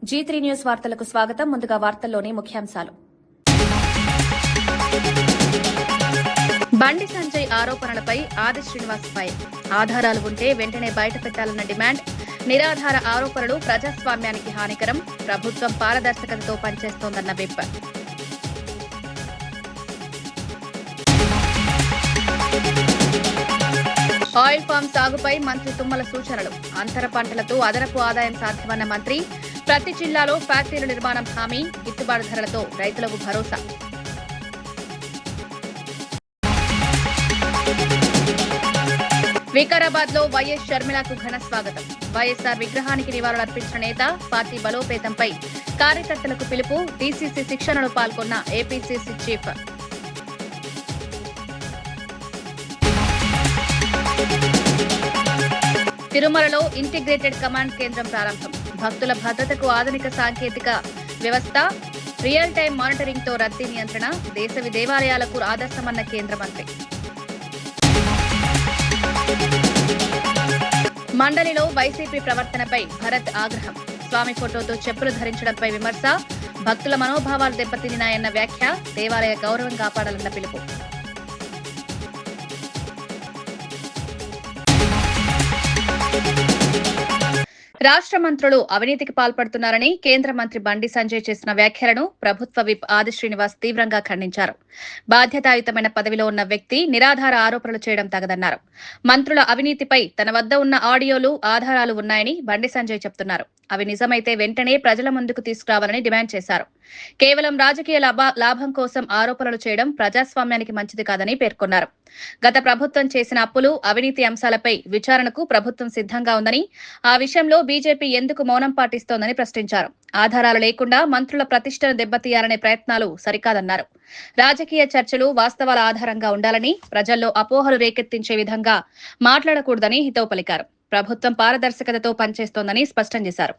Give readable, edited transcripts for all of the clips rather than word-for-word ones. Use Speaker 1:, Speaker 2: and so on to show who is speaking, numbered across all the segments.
Speaker 1: G3 news వార్తలకు స్వాగతం. ముందుగా వార్తల్లోని ముఖ్యాంశాలు. బండి సంజయ్ ఆరోపణలపై ఆది శ్రీనివాస్ పై ఆధారాలు ఉంటే వెంటనే బయటపెట్టాలన్న డిమాండ్. నిరాధార ఆరోపణలు ప్రజాస్వామ్యానికి హానికరం. ప్రభుత్వం పారదర్శకతతో పనిచేస్తోందన్న విప్. ఆయిల్ ఫామ్ సాగుపై మంత్రి తుమ్మల సూచనలు. అంతర పంటలతో అదనపు ఆదాయం సాధ్యమన్న మంత్రి. ప్రతి జిల్లాలో ఫ్యాక్టరీల నిర్మాణం హామీ. గిట్టుబాటు ధరలతో రైతులకు భరోసా. వికారాబాద్ లో వైఎస్ షర్మిలకు ఘన స్వాగతం. వైఎస్ఆర్ విగ్రహానికి నివాళులర్పించిన నేత. పార్టీ బలోపేతంపై కార్యకర్తలకు పిలుపు. డీసీసీ శిక్షణలో పాల్గొన్న ఏపీసీసీ చీఫ్. తిరుమలలో ఇంటిగ్రేటెడ్ కమాండ్ కేంద్రం ప్రారంభం. భక్తుల భద్రతకు ఆధునిక సాంకేతిక వ్యవస్థ. రియల్ టైం మానిటరింగ్ తో రద్దీ నియంత్రణ. దేశవి దేవాలయాలకు ఆదర్శమన్న కేంద్ర మంత్రి. మండలిలో వైసీపీ ప్రవర్తనపై భరత్ ఆగ్రహం. స్వామి ఫోటోతో చెప్పులు ధరించడంపై విమర్శ. భక్తుల మనోభావాలు దెబ్బతిన్నాయన్న వ్యాఖ్య. దేవాలయ గౌరవం కాపాడాలన్న పిలుపు. రాష్ట్ర మంత్రులు అవినీతికి పాల్పడుతున్నారని కేంద్ర మంత్రి బండి సంజయ్ చేసిన వ్యాఖ్యలను ప్రభుత్వ విప్ ఆది శ్రీనివాస్ తీవ్రంగా ఖండించారు. బాధ్యతాయుతమైన పదవిలో ఉన్న వ్యక్తి నిరాధార ఆరోపణలు చేయడం తగదన్నారు. మంత్రుల అవినీతిపై తన వద్ద ఉన్న ఆడియోలు ఆధారాలు ఉన్నాయని బండి సంజయ్ చెబుతున్నారు. అవి నిజమైతే వెంటనే ప్రజల ముందుకు తీసుకురావాలని డిమాండ్ చేశారు. కేవలం రాజకీయ లాభం కోసం ఆరోపణలు చేయడం ప్రజాస్వామ్యానికి మంచిది కాదని పేర్కొన్నారు. గత ప్రభుత్వం చేసిన అప్పులు, అవినీతి అంశాలపై విచారణకు ప్రభుత్వం సిద్ధంగా ఉందని, ఆ విషయంలో బీజేపీ ఎందుకు మౌనం పాటిస్తోందని ప్రశ్నించారు. ఆధారాలు లేకుండా మంత్రుల ప్రతిష్టను దెబ్బతీయాలనే ప్రయత్నాలు సరికాదన్నారు. రాజకీయ చర్చలు వాస్తవాల ఆధారంగా ఉండాలని, ప్రజల్లో అపోహలు రేకెత్తించే విధంగా మాట్లాడకూడదని హితవు పలికారు. ప్రభుత్వం పారదర్శకతతో పనిచేస్తోందని స్పష్టం చేశారు.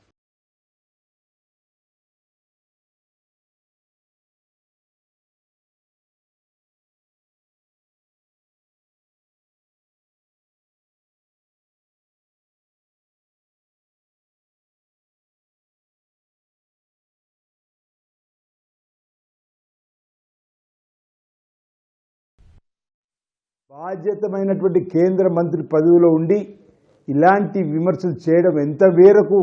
Speaker 2: బాధ్యతమైనటువంటి కేంద్ర మంత్రి పదవిలో ఉండి ఇలాంటి విమర్శలు చేయడం ఎంత మేరకు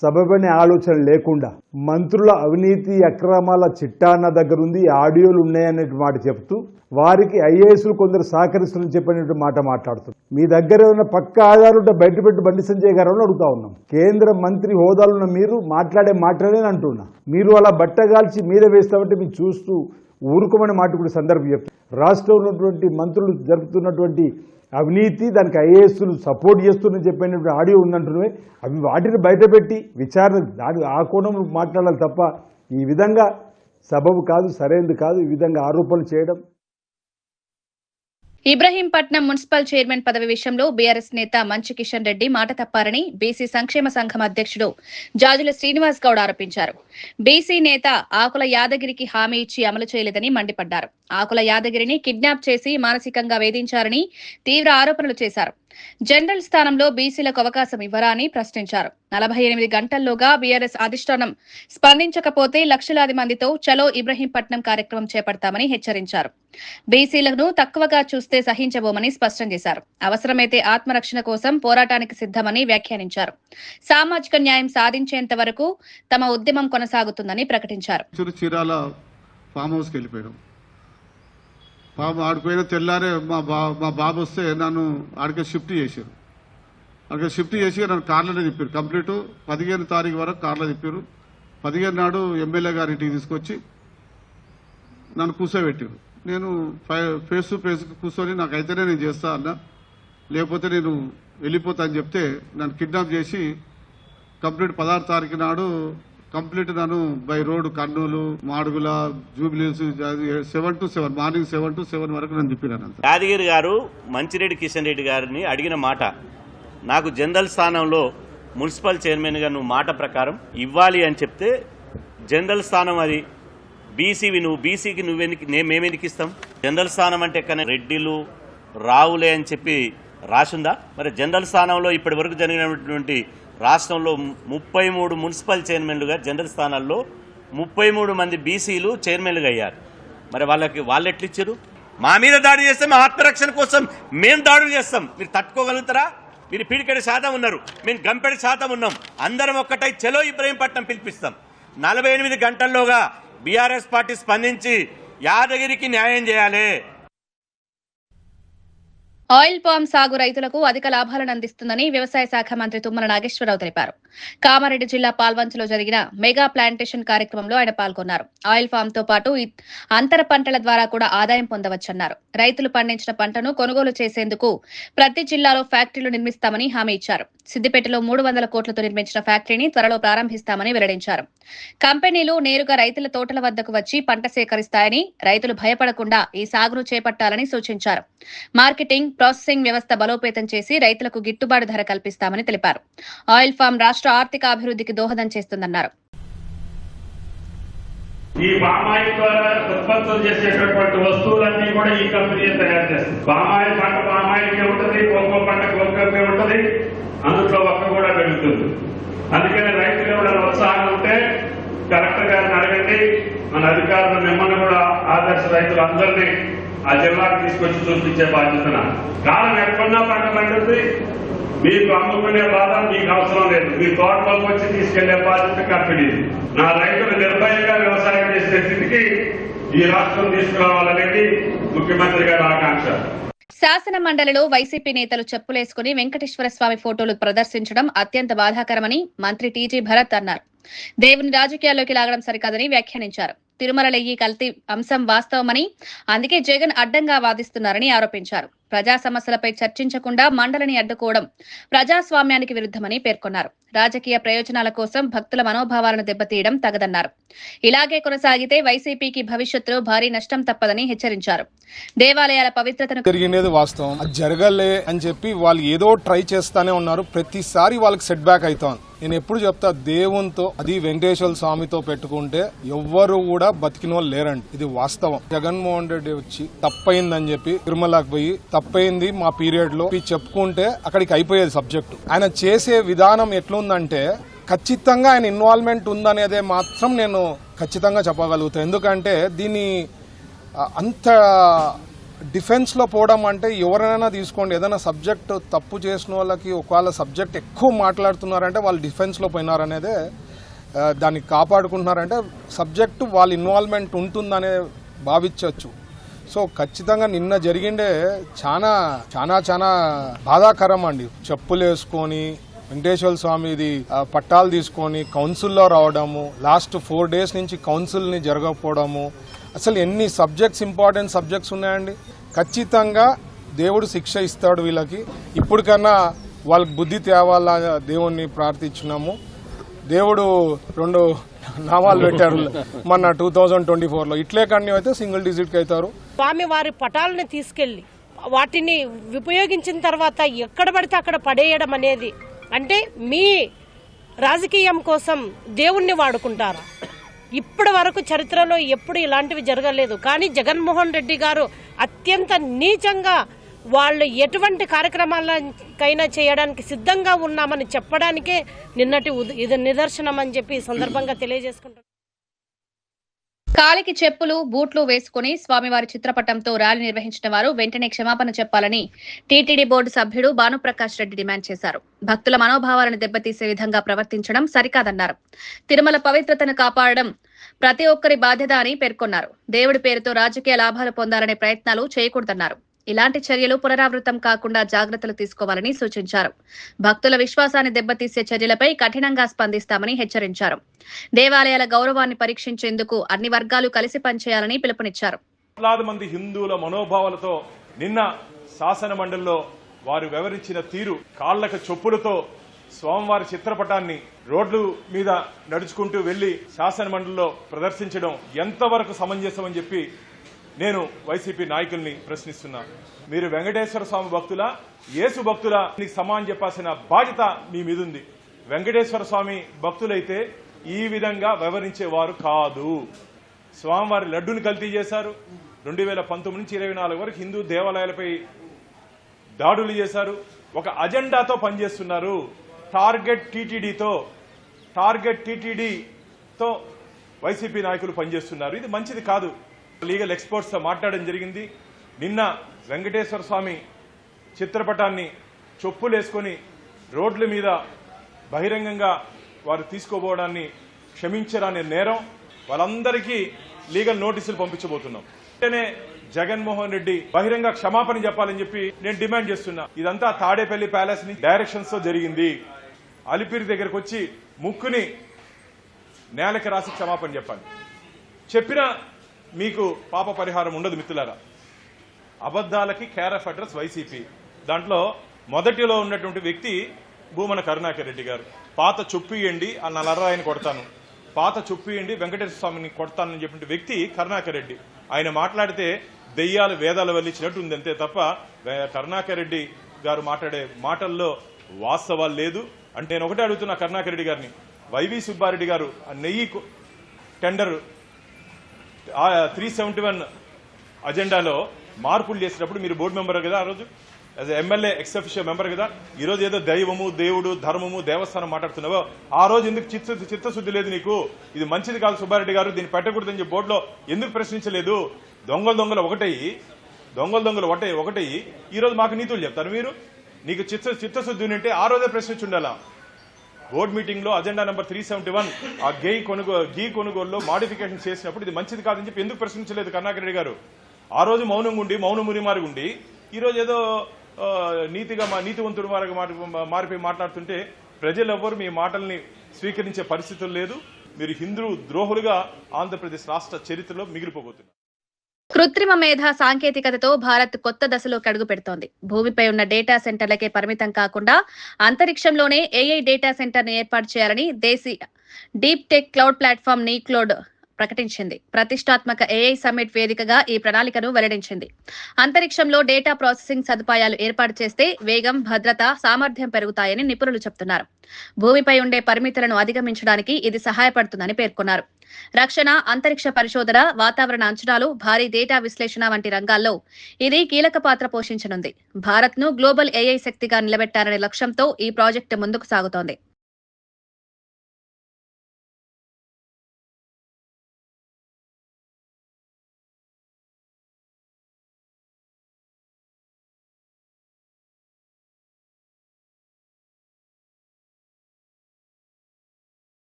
Speaker 2: సబబనే ఆలోచన లేకుండా మంత్రుల అవినీతి అక్రమాల చిట్టాన్న దగ్గర ఉంది, ఆడియోలు ఉన్నాయనే మాట చెప్తూ వారికి ఐఏఎస్లు కొందరు సహకరిస్తున్నారని చెప్పినట్టు మాట మాట్లాడుతున్నారు. మీ దగ్గర ఉన్న పక్క ఆధారాలు బయటపెట్టి బండి సంజయ్ గారు అడుగుతా ఉన్నాం. కేంద్ర మంత్రి హోదాలో ఉన్న మీరు మాట్లాడే మాటలనే అంటున్నా. మీరు అలా బట్టగాల్చి మీద వేస్తామంటే మీరు చూస్తూ ఊరుకోమని మాట కూడా సందర్భం చెప్తారు. రాష్ట్రంలో ఉన్నటువంటి మంత్రులు జరుపుతున్నటువంటి అవినీతి, దానికి ఐఏఎస్లు సపోర్ట్ చేస్తున్నని చెప్పినటువంటి ఆడియో ఉందంటున్నాయి. అవి వాటిని బయటపెట్టి విచారణ ఆ కోణంలో మాట్లాడాలి తప్ప ఈ విధంగా సబబు కాదు, సరైనది కాదు ఈ విధంగా ఆరోపణలు చేయడం.
Speaker 1: ఇబ్రహీంపట్నం మున్సిపల్ చైర్మన్ పదవి విషయంలో బీఆర్ఎస్ నేత మంచి కిషన్ రెడ్డి మాట తప్పారని బీసీ సంక్షేమ సంఘం అధ్యక్షుడు జాజుల శ్రీనివాస్ గౌడ్ ఆరోపించారు. బీసీ నేత ఆకుల యాదగిరికి హామీ ఇచ్చి అమలు చేయలేదని మండిపడ్డారు. ఆకుల యాదగిరిని కిడ్నాప్ చేసి మానసికంగా వేధించారని తీవ్ర ఆరోపణలు చేశారు. జనరల్ స్థానంలో బీసీలకు అవకాశం ఇవ్వరా అని ప్రశ్నించారు. 48 గంటల్లోగా బీఆర్ఎస్ అధిష్టానం స్పందించకపోతే లక్షలాది మందితో చలో ఇబ్రహీంపట్నం కార్యక్రమం చేపడతామని హెచ్చరించారు. బీసీలను తక్కువగా చూస్తే సహించబోమని స్పష్టం చేశారు. అవసరమైతే ఆత్మరక్షణ కోసం పోరాటానికి సిద్ధమని వ్యాఖ్యానించారు. సామాజిక న్యాయం సాధించేంత వరకు తమ ఉద్యమం కొనసాగుతుందని ప్రకటించారు.
Speaker 3: ఆడిపోయిన తెల్లారే మా బాబు వస్తే నన్ను ఆడికి షిఫ్ట్ చేశారు. అక్కడ షిఫ్ట్ చేసి నన్ను కార్లోనే తిప్పారు. కంప్లీట్ 15 తారీఖు వరకు కార్లో తిప్పారు. 15 నాడు ఎమ్మెల్యే గారి ఇంటికి తీసుకొచ్చి నన్ను కూర్చోబెట్టారు. నేను ఫేస్ టు ఫేస్ కూర్చొని నాకైతేనే నేను చేస్తా అన్నా, లేకపోతే నేను వెళ్ళిపోతా అని చెప్తే నన్ను కిడ్నాప్ చేసి కంప్లీట్ 16 తారీఖు నాడు కంప్లీట్ నన్ను by road Kurnool, Madugula, Jubilees 7 to 7 morning 7 to 7 వరకు నన్ను తిప్పినాను.
Speaker 4: యాదగిరి గారు మంచిరెడ్డి కిషన్ రెడ్డి గారిని అడిగిన మాట, నాకు జనరల్ స్థానంలో మున్సిపల్ చైర్మన్గా నువ్వు మాట ప్రకారం ఇవ్వాలి అని చెప్తే, జనరల్ స్థానం అది బీసీవి, నువ్వు బీసీకి మేమెందుకు ఇస్తాం? జనరల్ స్థానం అంటే కానీ రెడ్డిలు రావులే అని చెప్పి రాసిందా? మరి జనరల్ స్థానంలో ఇప్పటి వరకు జరిగినటువంటి రాష్ట్రంలో 33 మున్సిపల్ చైర్మన్లుగా జనరల్ స్థానాల్లో 33 మంది బీసీలు చైర్మన్లుగా అయ్యారు. మరి వాళ్ళు ఎట్లిచ్చారు? మా మీద దాడి చేస్తే మా ఆత్మరక్షణ కోసం మేము దాడులు చేస్తాం. మీరు తట్టుకోగలుగుతారా? మీరు పీడికడి శాతం ఉన్నారు, మేము గంపెడి శాతం ఉన్నాం. అందరం ఒక్కటై చలో ఇబ్రహీంపట్నం పిలిపిస్తాం. 48 గంటల్లోగా బీఆర్ఎస్ పార్టీ స్పందించి యాదగిరికి న్యాయం చేయాలి.
Speaker 1: ఆయిల్ పామ్ సాగు రైతులకు అధిక లాభాలను అందిస్తుందని వ్యవసాయ శాఖ మంత్రి తుమ్మల నాగేశ్వరరావు తెలిపారు. కామారెడ్డి జిల్లా పాల్వంచలో జరిగిన మెగా ప్లాంటేషన్ కార్యక్రమంలో ఆయన పాల్గొన్నారు. ఆయిల్ పామ్ తో పాటు అంతర పంటల ద్వారా కూడా ఆదాయం పొందవచ్చన్నారు. రైతులు పండించిన పంటను కొనుగోలు చేసేందుకు ప్రతి జిల్లాలో ఫ్యాక్టరీలు నిర్మిస్తామని హామీ ఇచ్చారు. సిద్దిపేటలో 300 కోట్లతో నిర్మించిన ఫ్యాక్టరీని త్వరలో ప్రారంభిస్తామని వెల్లడించారు. కంపెనీలు నేరుగా రైతుల తోటల వద్దకు వచ్చి పంట సేకరిస్తాయని, రైతులు భయపడకుండా ఈ సాగును చేపట్టాలని సూచించారు. మార్కెటింగ్, ప్రాసెసింగ్ వ్యవస్థ బలోపేతం చేసి రైతులకు గిట్టుబాటు ధర కల్పిస్తామని తెలిపారు. ఆయిల్ ఫామ్ రాష్ట్ర ఆర్థిక అభివృద్ధికి దోహదం చేస్తుందన్నారు.
Speaker 5: ఈ పామాయిల్ ద్వారా ఉత్పత్తులు చేసేటటువంటి వస్తువులన్నీ కూడా ఈ కంపెనీ తయారు చేస్తుంది. పామాయిల్ పంట పామాయిల్కే ఉంటుంది, కోకో పంట కోకోకే ఉంటుంది, అందులో ఒక్క కూడా పెరుగుతుంది. అందుకని రైతులు ఎవరైనా ఉత్సాహం ఉంటే కలెక్టర్ గారిని అడగండి, మన అధికారులు మిమ్మల్ని కూడా ఆదర్శ రైతులు అందరినీ ఆ జిల్లాకు తీసుకొచ్చి చూపించే బాధ్యతన. కాలం ఎక్కడున్నా పంట పండుతుంది. మీకు అమ్ముకునే బాధ మీకు అవసరం లేదు. మీ తోటలోకి వచ్చి తీసుకెళ్లే బాధ్యత కంపెనీది. నా రైతులు నిర్భయంగా వ్యవసాయం చేసే స్థితికి ఈ రాష్ట్రం తీసుకురావాలనేది ముఖ్యమంత్రి గారి ఆకాంక్ష.
Speaker 1: శాసన మండలిలో వైసీపీ నేతలు చెప్పులేసుకుని వెంకటేశ్వర స్వామి ఫోటోలు ప్రదర్శించడం అత్యంత బాధాకరమని మంత్రి టీజీ భరత్ అన్నారు. దేవుని రాజకీయాల్లోకి లాగడం సరికాదని వ్యాఖ్యానించారు. తిరుమలయ్యి కల్తీ అంశం వాస్తవమని, అందుకే జగన్ అడ్డంగా వాదిస్తున్నారని ఆరోపించారు. ప్రజా సమస్యలపై చర్చించకుండా మండలిని అడ్డుకోవడం ప్రజాస్వామ్యానికి విరుద్ధమని పేర్కొన్నారు. రాజకీయ ప్రయోజనాల కోసం భక్తుల మనోభావాలను దెబ్బతీయడం తగదన్నారు. ఇలాగే కొనసాగితే వైసీపీకి భవిష్యత్తులో భారీ నష్టం తప్పదని హెచ్చరించారు. దేవాలయాల పవిత్రతను
Speaker 6: జరిగినది వాస్తవం, అది జరగలే అని చెప్పి వాళ్ళు ఏదో ట్రై చేస్తానే ఉన్నారు. ప్రతిసారి వాళ్ళకి సెట్ బ్యాక్ అవుతాం. నేను ఎప్పుడు చెప్తా, దేవునితో అది వెంకటేశ్వర స్వామితో పెట్టుకుంటే ఎవ్వరు కూడా బతికిన వాళ్ళు లేరండి. ఇది వాస్తవం. జగన్మోహన్ రెడ్డి వచ్చి తప్పైందని చెప్పి తిరుమలకి పోయి తప్పైంది మా పీరియడ్ లో చెప్పుకుంటే అక్కడికి అయిపోయేది సబ్జెక్టు. ఆయన చేసే విధానం ఎట్లుందంటే ఖచ్చితంగా ఆయన ఇన్వాల్వ్మెంట్ ఉందనేదే మాత్రం నేను ఖచ్చితంగా చెప్పగలుగుతాను. ఎందుకంటే దీన్ని అంత డిఫెన్స్ లో పోవడం అంటే ఎవరైనా తీసుకోండి, ఏదైనా సబ్జెక్ట్ తప్పు చేసిన వాళ్ళకి ఒకవేళ సబ్జెక్ట్ ఎక్కువ మాట్లాడుతున్నారంటే వాళ్ళు డిఫెన్స్ లో పోయినారనేదే, దాన్ని కాపాడుకుంటున్నారంటే సబ్జెక్టు వాళ్ళ ఇన్వాల్వ్మెంట్ ఉంటుందనే భావించవచ్చు. సో ఖచ్చితంగా నిన్న జరిగిండే చాలా చాలా చాలా బాధాకరం అండి. చెప్పులు వేసుకొని వెంకటేశ్వర స్వామిది పట్టాలు తీసుకొని కౌన్సిల్లో రావడము, లాస్ట్ 4 days నుంచి కౌన్సిల్ని జరగకపోవడము, అసలు ఎన్ని సబ్జెక్ట్స్ ఇంపార్టెంట్ సబ్జెక్ట్స్ ఉన్నాయండి. ఖచ్చితంగా దేవుడు శిక్ష ఇస్తాడు వీళ్ళకి. ఇప్పటికన్నా వాళ్ళకి బుద్ధి తేవాలా దేవుణ్ణి ప్రార్థించున్నాము. దేవుడు 2 నామాలు పెట్టారు మన 2024లో. ఇట్లే కంటిన్యూ అయితే సింగిల్ డిజిట్కి అవుతారు.
Speaker 7: స్వామి వారి పటాలను తీసుకెళ్లి వాటిని ఉపయోగించిన తర్వాత ఎక్కడ పడితే అక్కడ పడేయడం అనేది, అంటే మీ రాజకీయం కోసం దేవుణ్ణి వాడుకుంటారా? ఇప్పటి వరకు చరిత్రలో ఎప్పుడు ఇలాంటివి జరగలేదు. కానీ జగన్మోహన్ రెడ్డి గారు అత్యంత నీచంగా వాళ్ళు ఎటువంటి కార్యక్రమాలకైనా చేయడానికి సిద్ధంగా ఉన్నామని చెప్పడానికే నిన్నటి ఇది నిదర్శనం అని చెప్పి ఈ సందర్భంగా తెలియజేసుకుంటారు.
Speaker 1: కాలికి చెప్పులు, బూట్లు వేసుకుని స్వామివారి చిత్రపటంతో ర్యాలీ నిర్వహించిన వారు వెంటనే క్షమాపణ చెప్పాలని టీటీడీ బోర్డు సభ్యుడు భానుప్రకాష్ రెడ్డి డిమాండ్ చేశారు. భక్తుల మనోభావాలను దెబ్బతీసే విధంగా ప్రవర్తించడం సరికాదన్నారు. తిరుమల పవిత్రతను కాపాడడం ప్రతి ఒక్కరి బాధ్యత అని పేర్కొన్నారు. దేవుడి పేరుతో రాజకీయ లాభాలు పొందాలనే ప్రయత్నాలు చేయకూడదన్నారు. ఇలాంటి చర్యలు పునరావృతం కాకుండా జాగ్రత్తలు తీసుకోవాలని సూచించారు. భక్తుల విశ్వాసాన్ని దెబ్బతీసే చర్యలపై కఠినంగా స్పందిస్తామని హెచ్చరించారు. దేవాలయాల గౌరవాన్ని పరీక్షించేందుకు అన్ని వర్గాలు కలిసి పనిచేయాలని పిలుపునిచ్చారు.
Speaker 8: లక్షలాది మంది హిందువుల మనోభావాలతో నిన్న శాసన మండలిలో వారు వివరించిన తీరు, కాళ్లకు చెప్పులతో స్వామివారి చిత్రపటాన్ని రోడ్లు మీద నడుచుకుంటూ వెళ్లి శాసన మండలిలో ప్రదర్శించడం ఎంతవరకు సమంజసమని చెప్పి నేను వైసీపీ నాయకుల్ని ప్రశ్నిస్తున్నా. మీరు వెంకటేశ్వర స్వామి భక్తుల, యేసు భక్తుల సమానం చెప్పాల్సిన బాధ్యత మీ మీద ఉంది. వెంకటేశ్వర స్వామి భక్తులైతే ఈ విధంగా వ్యవహరించేవారు కాదు. స్వామివారి లడ్డుని కల్తీ చేశారు. 2019 నుంచి 24 వరకు హిందూ దేవాలయాలపై దాడులు చేశారు. ఒక అజెండాతో పనిచేస్తున్నారు. టార్గెట్ టీటీడీతో వైసీపీ నాయకులు పనిచేస్తున్నారు. ఇది మంచిది కాదు. లీగల్ ఎక్స్పర్ట్స్తో మాట్లాడడం జరిగింది. నిన్న వెంకటేశ్వర స్వామి చిత్రపటాన్ని చొప్పులేసుకొని రోడ్ల మీద బహిరంగంగా వారు తీసుకోబోవడాన్ని క్షమించరాని నేరం. వాళ్ళందరికీ లీగల్ నోటీసులు పంపించబోతున్నాం. వెంటనే జగన్మోహన్ రెడ్డి బహిరంగ క్షమాపణ చెప్పాలని చెప్పి నేను డిమాండ్ చేస్తున్నా. ఇదంతా తాడేపల్లి ప్యాలెస్ ని డైరెక్షన్స్ తో జరిగింది. అలిపిరి దగ్గరకు వచ్చి ముక్కుని నేలకి రాసి క్షమాపణ చెప్పాలి. చెప్పినా మీకు పాప పరిహారం ఉండదు మిత్రులారా. అబద్దాలకి కేర్ ఆఫ్ అడ్రస్ వైసీపీ. దాంట్లో మొదటిలో ఉన్నటువంటి వ్యక్తి భూమన కరుణాకర్ రెడ్డి గారు. పాత చొప్పు ఇయ్యండి ఆ నల్లరాయని కొడతాను, పాత చొప్పు ఇయ్యండి వెంకటేశ్వర స్వామిని కొడతానని చెప్పిన వ్యక్తి కరుణాకర్ రెడ్డి. ఆయన మాట్లాడితే దెయ్యాలు వేదాలు వల్లించినట్టు ఉంది అంతే తప్ప కరుణాకర్ రెడ్డి గారు మాట్లాడే మాటల్లో వాస్తవాలు లేదు. అంటే నేను ఒకటే అడుగుతున్నా కరుణాకర్ రెడ్డి గారిని, వైవి సుబ్బారెడ్డి గారు ఆ నెయ్యి టెండర్ 371 అజెండాలో మార్పులు చేసినప్పుడు మీరు బోర్డు మెంబర్ కదా, ఆ రోజు as MLA X official member కదా, ఈ రోజు ఏదో దైవము దేవుడు ధర్మము దేవస్థానం మాట్లాడుతున్నావో ఆ రోజు ఎందుకు చిత్తశుద్ధి లేదు నీకు? ఇది మంచిది కాదు సుబ్బారెడ్డి గారు, దీన్ని పెట్టకూడదని చెప్పి బోర్డులో ఎందుకు ప్రశ్నించలేదు? దొంగలు ఒకటయ్యి ఈ రోజు మాకు నీతులు చెప్తారు మీరు. నీకు చిత్తశుద్ధి ఉంటే ఆ రోజే ప్రశ్నించి ఉండాలా. బోర్డు మీటింగ్ లో అజెండా నెంబర్ 371 ఆ గీ కొనుగోలులో మాడిఫికేషన్ చేసినప్పుడు ఇది మంచిది కాదని చెప్పి ఎందుకు ప్రశ్నించలేదు కరుణాకర్ రెడ్డి గారు? ఆ రోజు మౌనమురిమారి ఉండి ఈ రోజు ఏదో నీతివంతుడు మారిపోయి మాట్లాడుతుంటే ప్రజలు ఎవ్వరు మీ మాటల్ని స్వీకరించే పరిస్థితులు లేదు. మీరు హిందూ ద్రోహులుగా ఆంధ్రప్రదేశ్ రాష్ట్ర చరిత్రలో మిగిలిపోబోతున్నారు.
Speaker 1: కృత్రిమ మేధ సాంకేతికతతో భారత్ కొత్త దశలోకి అడుగు పెడుతోంది. భూమిపై ఉన్న డేటా సెంటర్లకే పరిమితం కాకుండా అంతరిక్షంలోనే ఏఐ డేటా సెంటర్ ని ఏర్పాటు చేయాలని దేశీయ డీప్ టెక్ క్లౌడ్ ప్లాట్ఫామ్ నీక్లోడ్ ప్రకటించింది. ప్రతిష్టాత్మక ఏఐ సమ్మిట్ వేదికగా ఈ ప్రణాళికను వెల్లడించింది. అంతరిక్షంలో డేటా ప్రాసెసింగ్ సదుపాయాలు ఏర్పాటు చేస్తే వేగం, భద్రత, సామర్థ్యం పెరుగుతాయని నిపుణులు చెబుతున్నారు. భూమిపై ఉండే పరిమితులను అధిగమించడానికి ఇది సహాయపడుతుందని పేర్కొన్నారు. రక్షణ, అంతరిక్ష పరిశోధన, వాతావరణ అంచనాలు, భారీ డేటా విశ్లేషణ వంటి రంగాల్లో ఇది కీలక పాత్ర పోషించనుంది. భారత్ ను గ్లోబల్ ఏఐ శక్తిగా నిలబెట్టాలనే లక్ష్యంతో ఈ ప్రాజెక్టు ముందుకు సాగుతోంది.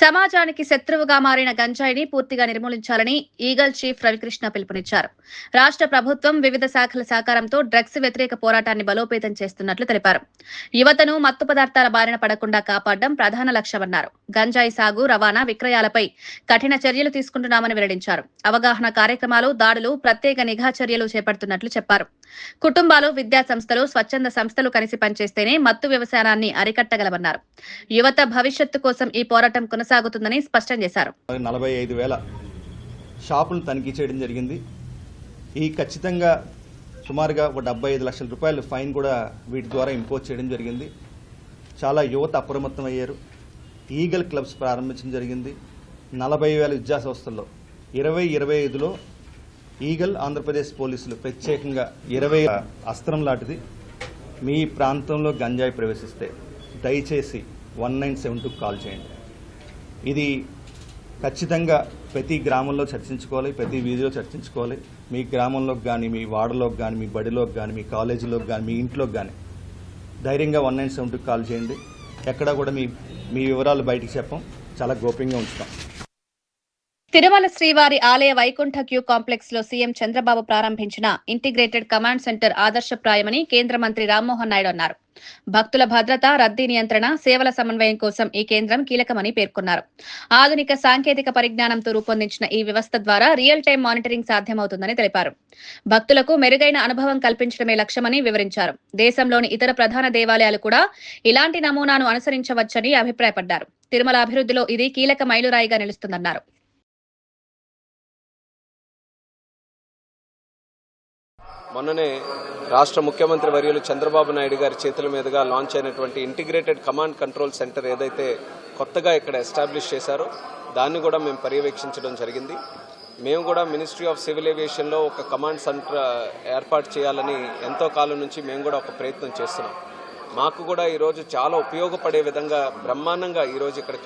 Speaker 1: సమాజానికి శత్రువుగా మారిన గంజాయిని పూర్తిగా నిర్మూలించాలని ఈగల్ చీఫ్ రవికృష్ణ పిలుపునిచ్చారు. రాష్ట్ర ప్రభుత్వం వివిధ శాఖల సహకారంతో డ్రగ్స్ వ్యతిరేక పోరాటాన్ని బలోపేతం చేస్తున్నట్లు తెలిపారు. యువతను మత్తు పదార్థాల బారిన పడకుండా కాపాడడం ప్రధాన లక్ష్యమన్నారు. గంజాయి సాగు, రవాణా, విక్రయాలపై కఠిన చర్యలు తీసుకుంటున్నామని వెల్లడించారు. అవగాహన కార్యక్రమాలు, దాడులు, ప్రత్యేక నిఘా చర్యలు చేపడుతున్నట్లు చెప్పారు. కుటుంబాలు, విద్యా సంస్థలు, స్వచ్ఛంద సంస్థలు కలిసి పనిచేస్తేనే మత్తు వ్యవసాయాన్ని అరికట్టగలమన్నారు. యువత భవిష్యత్తు కోసం ఈ పోరాటం కొనసాగుతుందని స్పష్టం చేశారు.
Speaker 9: 45,000 షాపులను తనిఖీ చేయడం జరిగింది. ఈ ఖచ్చితంగా సుమారుగా ఒక 75 లక్షల రూపాయలు ఫైన్ కూడా వీటి ద్వారా ఇంపోజ్ చేయడం జరిగింది. చాలా యువత అప్రమత్తం అయ్యారు. ఈగల్ క్లబ్స్ ప్రారంభించడం జరిగింది. 40,000 విద్యా సంస్థల్లో 2025లో ఈగల్ ఆంధ్రప్రదేశ్ పోలీసులు ప్రత్యేకంగా 20 అస్త్రం లాంటిది. మీ ప్రాంతంలో గంజాయి ప్రవేశిస్తే దయచేసి 1972 కాల్ చేయండి. ఇది ఖచ్చితంగా ప్రతి గ్రామంలో చర్చించుకోవాలి, ప్రతి వీధిలో చర్చించుకోవాలి. మీ గ్రామంలోకి కానీ, మీ వార్డులోకి కానీ, మీ బడిలోకి కానీ, మీ కాలేజీలోకి కానీ, మీ ఇంట్లోకి కానీ ధైర్యంగా 1972 కాల్ చేయండి. ఎక్కడా కూడా మీ వివరాలు బయటికి చెప్పం, చాలా గోప్యంగా ఉంచుతాం.
Speaker 1: తిరుమల శ్రీవారి ఆలయ వైకుంఠ క్యూ కాంప్లెక్స్ లో సీఎం చంద్రబాబు ప్రారంభించిన ఇంటిగ్రేటెడ్ కమాండ్ సెంటర్ ఆదర్శప్రాయమని కేంద్ర మంత్రి రామ్మోహన్ నాయుడు అన్నారు. భక్తుల భద్రత, రద్దీ నియంత్రణ, సేవల సమన్వయం కోసం ఈ కేంద్రం కీలకమని పేర్కొన్నారు. ఆధునిక సాంకేతిక పరిజ్ఞానంతో రూపొందించిన ఈ వ్యవస్థ ద్వారా రియల్ టైం మానిటరింగ్ సాధ్యమవుతుందని తెలిపారు. భక్తులకు మెరుగైన అనుభవం కల్పించడమే లక్ష్యమని వివరించారు. దేశంలోని ఇతర ప్రధాన దేవాలయాలు కూడా ఇలాంటి నమూనాను అనుసరించవచ్చని అభిప్రాయపడ్డారు. తిరుమల అభివృద్ధిలో ఇది కీలక మైలురాయిగా నిలుస్తుందన్నారు.
Speaker 10: మొన్ననే రాష్ట్ర ముఖ్యమంత్రి వర్యులు చంద్రబాబు నాయుడు గారి చేతుల మీదుగా లాంచ్ అయినటువంటి ఇంటిగ్రేటెడ్ కమాండ్ కంట్రోల్ సెంటర్ ఏదైతే కొత్తగా ఇక్కడ ఎస్టాబ్లిష్ చేశారో దాన్ని కూడా మేము పర్యవేక్షించడం జరిగింది. మేము కూడా మినిస్ట్రీ ఆఫ్ సివిల్ ఏవియేషన్లో ఒక కమాండ్ సెంటర్ ఏర్పాటు చేయాలని ఎంతో కాలం నుంచి మేము కూడా ఒక ప్రయత్నం చేస్తున్నాం. మాకు కూడా ఈరోజు చాలా ఉపయోగపడే విధంగా బ్రహ్మాండంగా ఈరోజు ఇక్కడ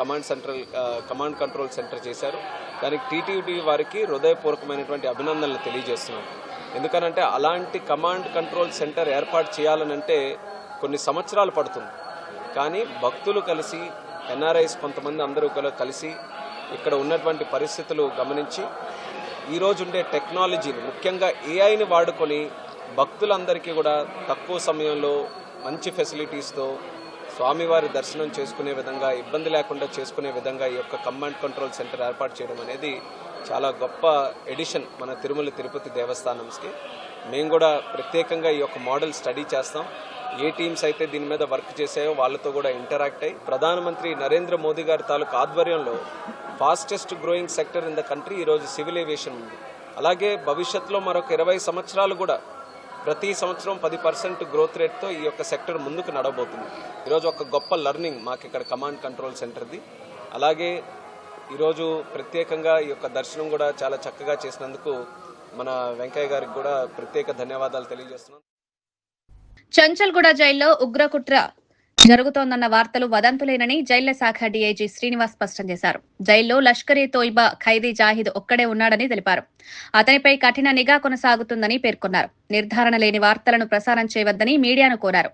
Speaker 10: కమాండ్ కంట్రోల్ సెంటర్ చేశారు. దానికి టీటీడీ వారికి హృదయపూర్వకమైనటువంటి అభినందనలు తెలియజేస్తున్నాం. ఎందుకనంటే అలాంటి కమాండ్ కంట్రోల్ సెంటర్ ఏర్పాటు చేయాలనంటే కొన్ని సంవత్సరాలు పడుతుంది. కానీ భక్తులు కలిసి, ఎన్ఆర్ఐస్ కొంతమంది అందరూ కలిసి ఇక్కడ ఉన్నటువంటి పరిస్థితులు గమనించి ఈరోజు ఉండే టెక్నాలజీని, ముఖ్యంగా ఏఐని వాడుకొని భక్తులందరికీ కూడా తక్కువ సమయంలో మంచి ఫెసిలిటీస్తో స్వామివారి దర్శనం చేసుకునే విధంగా, ఇబ్బంది లేకుండా చేసుకునే విధంగా ఈ యొక్క కమాండ్ కంట్రోల్ సెంటర్ ఏర్పాటు చేయడం అనేది చాలా గొప్ప ఎడిషన్ మన తిరుమల తిరుపతి దేవస్థానంకి. మేము కూడా ప్రత్యేకంగా ఈ యొక్క మోడల్ స్టడీ చేస్తాం. ఏ టీమ్స్ అయితే దీని మీద వర్క్ చేసాయో వాళ్ళతో కూడా ఇంటరాక్ట్ అయ్యి ప్రధానమంత్రి నరేంద్ర మోదీ గారి తాలూకు ఆధ్వర్యంలో fastest growing sector in the country ఈరోజు సివిల్ ఏవియేషన్ ఉంది. అలాగే భవిష్యత్తులో మరొక 20 సంవత్సరాలు కూడా ప్రతి సంవత్సరం 10% గ్రోత్ రేట్తో ఈ యొక్క సెక్టర్ ముందుకు నడవబోతుంది. ఈరోజు ఒక గొప్ప లెర్నింగ్ మాకు ఇక్కడ కమాండ్ కంట్రోల్ సెంటర్ది. అలాగే ఈరోజు ప్రత్యేకంగా ఈ యొక్క దర్శనం కూడా చాలా చక్కగా చేసినందుకు మన వెంకయ్య గారికి కూడా ప్రత్యేక ధన్యవాదాలు తెలియజేస్తున్నాం.
Speaker 1: చంచల్గూడ జైల్లో ఉగ్రకుట్ర జరుగుతోందన్న వార్తలు వదంతులేనని జైళ్ల శాఖ డీఐజీ శ్రీనివాస్ స్పష్టం చేశారు. జైల్లో లష్కరే తోయిబా ఖైదీ జాహిద్ ఒక్కడే ఉన్నాడని తెలిపారు. అతనిపై కఠిన నిఘా కొనసాగుతుందని పేర్కొన్నారు. నిర్ధారణ లేని వార్తలను ప్రసారం చేయవద్దని మీడియాను కోరారు.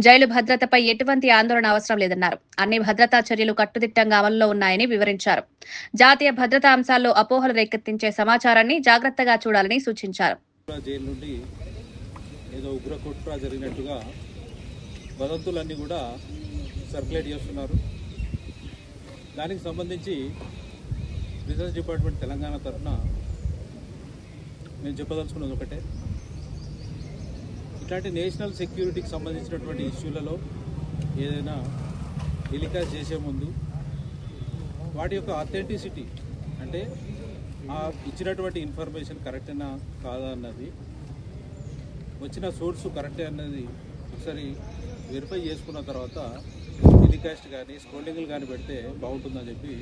Speaker 1: జైలు భద్రతపై ఎటువంటి ఆందోళన అవసరం లేదన్నారు. అన్ని భద్రతా చర్యలు కట్టుదిట్టంగా అమల్లో ఉన్నాయని వివరించారు. జాతీయ భద్రతా అంశాల్లో అపోహలు రేకెత్తించే సమాచారాన్ని జాగ్రత్తగా చూడాలని సూచించారు.
Speaker 11: వదంతులన్నీ కూడా సర్క్యులేట్ చేస్తున్నారు. దానికి సంబంధించి రీసెర్చ్ డిపార్ట్మెంట్ తెలంగాణ తరఫున నేను చెప్పదలుచుకున్నది ఒకటే, ఇట్లాంటి నేషనల్ సెక్యూరిటీకి సంబంధించినటువంటి ఇష్యూలలో ఏదైనా టెలికాస్ట్ చేసే ముందు వాటి యొక్క అథెంటిసిటీ, అంటే ఆ ఇచ్చినటువంటి ఇన్ఫర్మేషన్ కరెక్టేనా కాదా అన్నది, వచ్చిన సోర్సు కరెక్టే అన్నది ఒకసారి వెరిఫై చేసుకున్న తర్వాత టెలికాస్ట్ కానీ స్క్రోలింగ్లు కానీ పెడితే బాగుంటుందని చెప్పి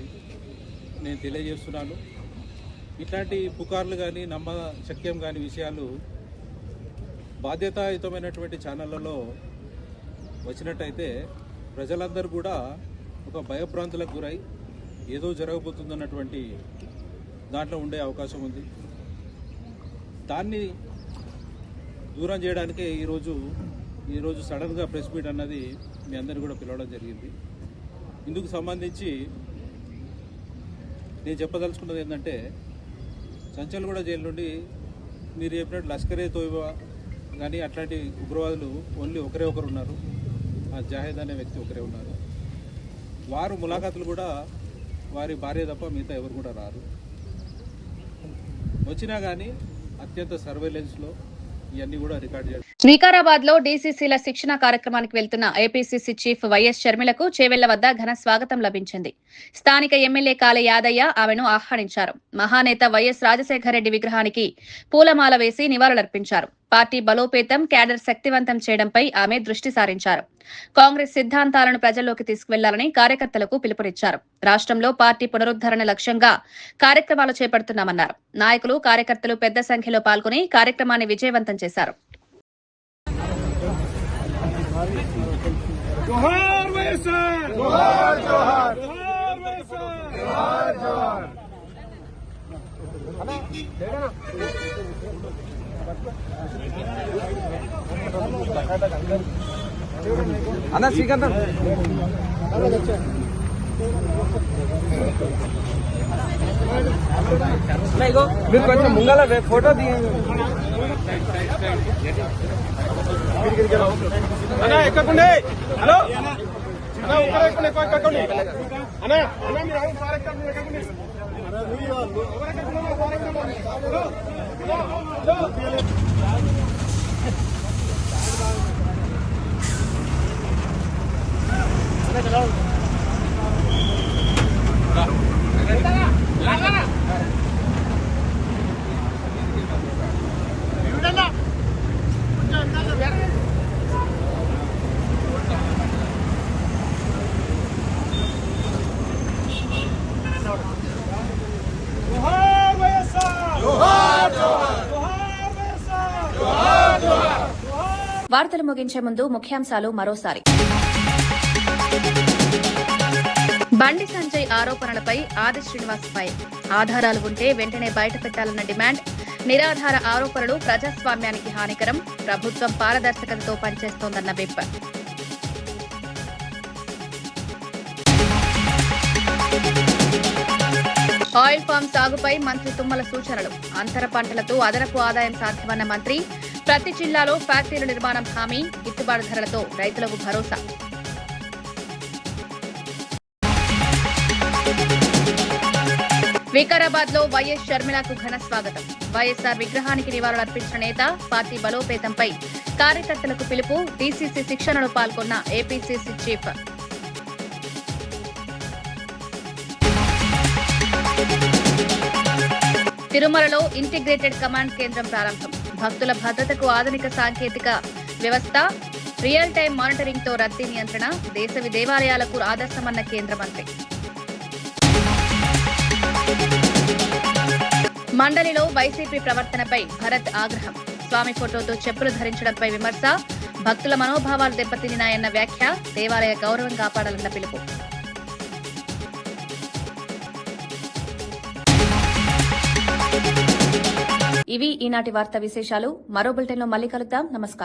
Speaker 11: నేను తెలియజేస్తున్నాను. ఇట్లాంటి పుకార్లు కానీ నమ్మశక్యం కాని విషయాలు బాధ్యతాయుతమైనటువంటి ఛానళ్లలో వచ్చినట్టయితే ప్రజలందరూ కూడా ఒక భయభ్రాంతులకు గురై ఏదో జరగబోతుందన్నటువంటి దాంట్లో ఉండే అవకాశం ఉంది. దాన్ని దూరం చేయడానికే ఈరోజు సడన్గా ప్రెస్ మీట్ అన్నది మీ అందరినీ కూడా పిలవడం జరిగింది. ఇందుకు సంబంధించి నేను చెప్పదలుచుకున్నది ఏంటంటే, చంచల్గూడ జైలు నుండి మీరు చెప్పినట్టు లష్కరే తోయిబా కానీ అట్లాంటి ఉగ్రవాదులు ఓన్లీ ఒకరే ఒకరు ఉన్నారు. ఆ జాహిద్ అనే వ్యక్తి ఒకరే ఉన్నారు. వారు ములాఖాతులు కూడా వారి భార్య తప్ప మిగతా ఎవరు కూడా రారు. వచ్చినా కానీ అత్యంత సర్వేలెన్స్లో ఇవన్నీ కూడా రికార్డ్ చేయడం.
Speaker 1: వికారాబాద్ లో డీసీసీల శిక్షణ కార్యక్రమానికి వెళ్తున్న ఏపీసీసీ చీఫ్ వైఎస్ షర్మిలకు చేవెళ్ల వద్ద ఘన స్వాగతం లభించింది. స్థానిక ఎమ్మెల్యే కాళ యాదయ్య ఆమెను ఆహ్వానించారు. మహానేత వైఎస్ రాజశేఖర రెడ్డి విగ్రహానికి పూలమాల వేసి నివాళులర్పించారు. పార్టీ బలోపేతం, క్యాడర్ శక్తివంతం చేయడంపై ఆమె దృష్టి సారించారు. కాంగ్రెస్ సిద్ధాంతాలను ప్రజల్లోకి తీసుకువెళ్లాలని కార్యకర్తలకు పిలుపునిచ్చారు. రాష్ట్రంలో పార్టీ పునరుద్దరణ లక్ష్యంగా కార్యక్రమాలు చేపడుతున్నామన్నారు. నాయకులు, కార్యకర్తలు పెద్ద సంఖ్యలో పాల్గొని కార్యక్రమాన్ని విజయవంతం చేశారు.
Speaker 6: జోహార్ వైఎస్ఆర్, జోహార్ జోహార్, జోహార్ వైఎస్ఆర్, జోహార్ జోహార్. అన్న శ్రీకాంత్ మీరు కొంచెం ముంగల ఫోటో తీయండి. అన్నా ఎక్కకుండే, హలో అన్నా ఒకరు ఎక్కకండి అన్నా, అన్నా మీరు ఎక్కకండి.
Speaker 1: వార్తలు ముగించే ముందు ముఖ్యాంశాలు మరోసారి. బండి సంజయ్ ఆరోపణలపై ఆది శ్రీనివాస్ ఫైర్. ఆధారాలు ఉంటే వెంటనే బయటపెట్టాలన్న డిమాండ్. నిరాధార ఆరోపణలు ప్రజాస్వామ్యానికి హానికరం. ప్రభుత్వం పారదర్శకతతో పనిచేస్తోందన్న విప్. ఆయిల్ పామ్ సాగుపై మంత్రి తుమ్మల సూచనలు. అంతర పంటలతో అదనపు ఆదాయం సాధ్యమన్న మంత్రి. ప్రతి జిల్లాలో ఫ్యాక్టరీల నిర్మాణం హామీ. గిట్టుబాటు ధరలతో రైతులకు భరోసా. వికారాబాద్ లో వైఎస్ షర్మిలకు ఘన స్వాగతం. వైఎస్ఆర్ విగ్రహానికి నివాళులర్పించిన నేత. పార్టీ బలోపేతంపై కార్యకర్తలకు పిలుపు. డీసీసీ శిక్షణలో పాల్గొన్న ఏపీసీసీ చీఫ్. తిరుమలలో ఇంటిగ్రేటెడ్ కమాండ్ కేంద్రం ప్రారంభం. భక్తుల భద్రతకు ఆధునిక సాంకేతిక వ్యవస్థ, రియల్ టైం మానిటరింగ్ తో రద్దీ నియంత్రణ. దేశ దేవాలయాలకు ఆదర్శమన్న కేంద్ర మంత్రి. మండలిలో వైసీపీ ప్రవర్తనపై భరత్ ఆగ్రహం. స్వామి ఫోటోతో చెప్పులు ధరించడంపై విమర్శ. భక్తుల మనోభావాలు దెబ్బతిన్నాయన్న వ్యాఖ్య. దేవాలయ గౌరవం కాపాడాలన్న పిలుపు. ఇవి ఈనాటి వార్తా విశేషాలు. మరో బులెటిన్లో మళ్ళీ కలుద్దాం. నమస్కారం.